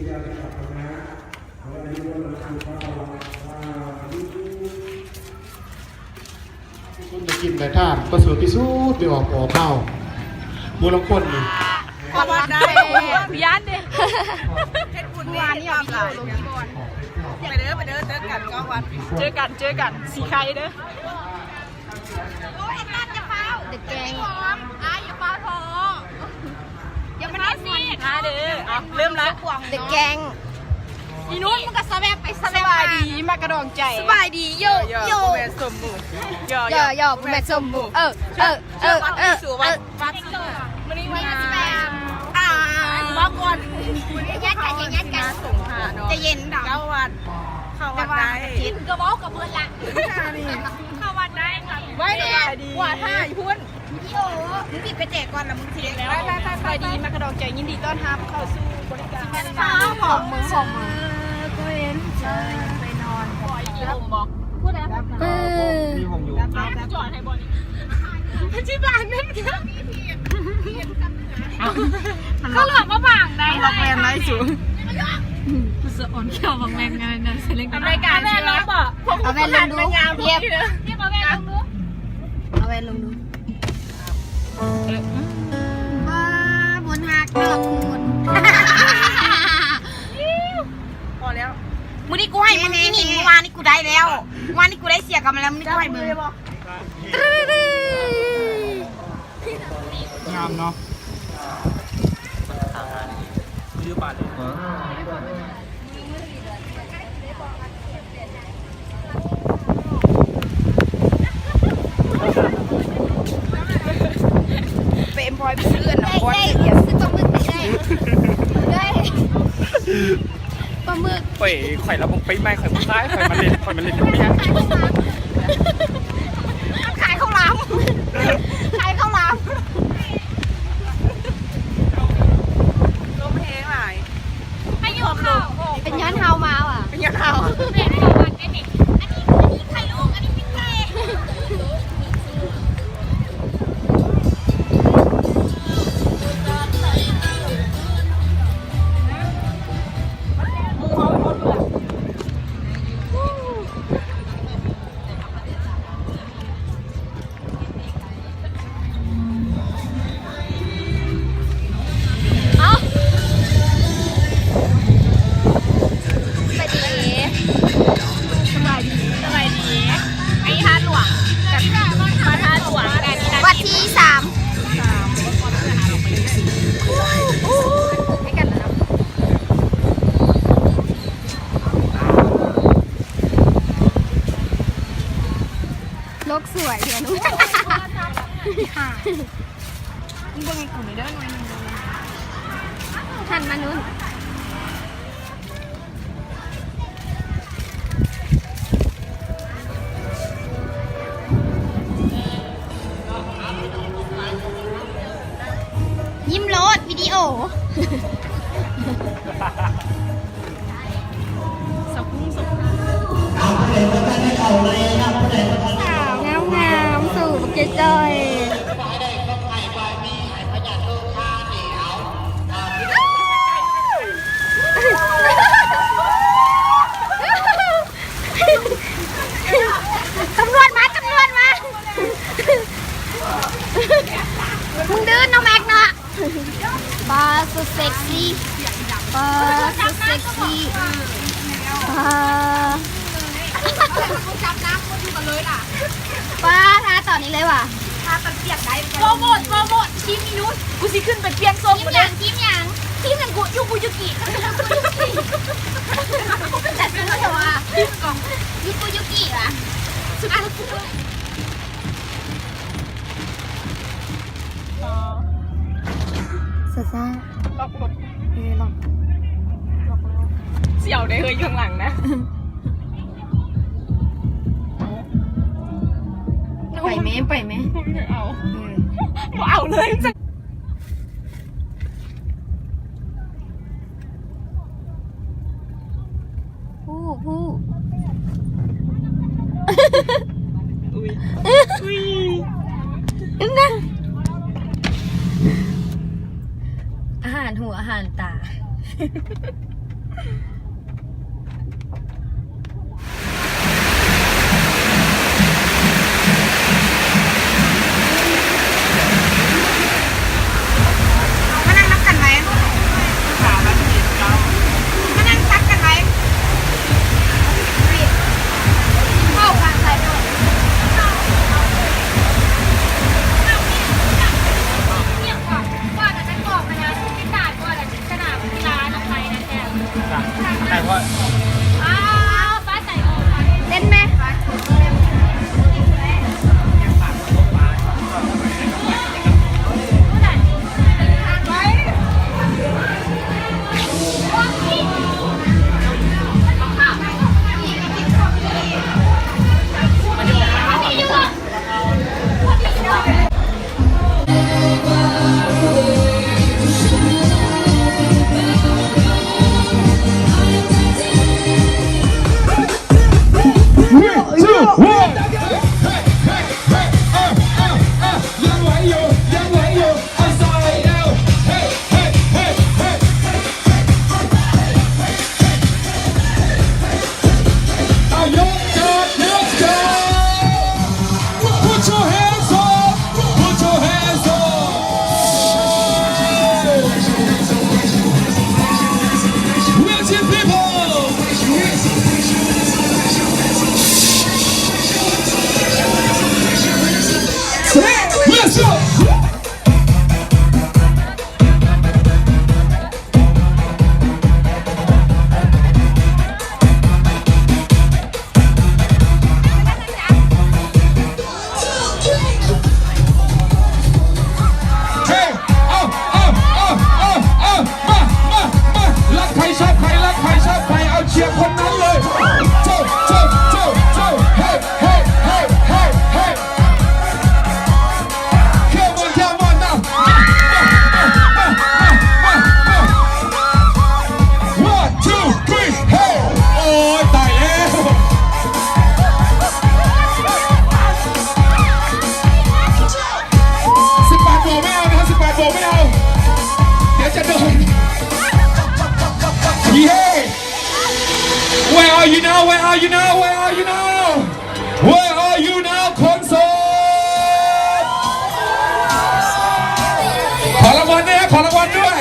คนจะกินแต่ท่านประเสริฐพิสูจน์ไปออกเข้าบุรุษคนนี่ ขอวัดได้พี่ยันดิเฮ็ดบุญนี่นี่เอาวิดีโอลงที่บอลไปเด้อเจอกันก็วันเจอกันสีไข่เด้อโอ้ยนั่นจะเฝ้าเด็กแกงหอมอย่าเฝ้าทองอย่ามาได้สิเด้อเริ่มแล้วเด็กแกงอีนู้นมันก็สบายดีมากระดองใจสบายดีโยแม่สมบูรณ์โยแม่สมบูรณ์วัดมันนี่วันที่แบบบ้าก่อนยัดกันส่งหาเนาะจะเย็นดอก9 วันเข้าวัดได้กินกระบอกกับเพื่อนละเข้าวัดได้ไว้เนี่ยว่าท่าอีพุ่นโอ้มึงติดไปแจกก่อนนะมึงทีแล้วไปดีมากระดองใจยินดีต้อนรับเข้าสู่บริการหอมมือก็เห็นใจไปนอนปล่อยกี่ผมบอกพูดแล้วมีผมอยู่จอดให้บอลที่บ้านนั่นก็เขาหลอกมาบังได้หลอกแมนได้สูงรู้สึกอ่อนเขียวบางแมงงานนะเซเลงรายการแม่ร้องบอกเอาแม่ลงดูเทียบเอาแม่ลงดูบนหักนอกคุณ พอแล้วมื้อนี้กูให้มึงอีนี่เมื่อวานนี้กูได้แล้ววันนี้กูได้เสียกับมันแล้วมื้อนี้กูให้มึงงามเนาะยื้อปาดเป็นพลอยไปซื้อน้ำก้อนซื้อปลาหมึกได้ปลาหมึกเป๋ไข่แล้วมึงไปไม่ไข่มึงซ้ายไข่มันเล่นจะไม่ยังขายข้าวหลามลมแห้งหลายไม่ยอมเข้าเป็นย้อนเฮามาว่ะเป็นยังเฮาเป็นเฮาวันได้นี่อันนี้ไข่ลูกอันนี้พริกไทยวัดที่3โลกสวยเดี๋ยวนู้นมึงเป็นไงกลุ่มนี้เด้อหน่อยนึงหันมานู้นยิ้มโหลดวิดีโองามสู่บักเจยตำรวจมามึงดื้อน้องแม็กเนาะปลาสุดเซ็กซี่ปลาจับน้ำคนอยู่กันเลยล่ะป้าท้าต่อนี้เลยว่ะท้าตัดเปียกได้โปรโมททีมมีนุชกูสิขึ้นไปเปียกส้มกูเลยทีมอย่างกูยูกุยุกิกูเป็นแต่ซื้อเถอะว่ะยูกุยุกิว่ะสุดท้ายซ่าล็อกรถเสี่ยวได้เลยข้างหลังนะไปไหมไม่เอาเลยผู้นะอาหารหัวอาหารตา มานั่งนับกันไหมมานั่งซักกันไหมเข้ากันใส่หมดเนี่ยก่อนจะกรอบมานะที่ตาดก่อนจะสนามกีฬาลงไปนะแก แต่ว่า อ้าวฟ้าใส่ออกมาเล่นไหมWhere are you now? Where are you now? Where are you now? Where are you now, concert? ขอรางวัลด้วยขอรางวัลด้วย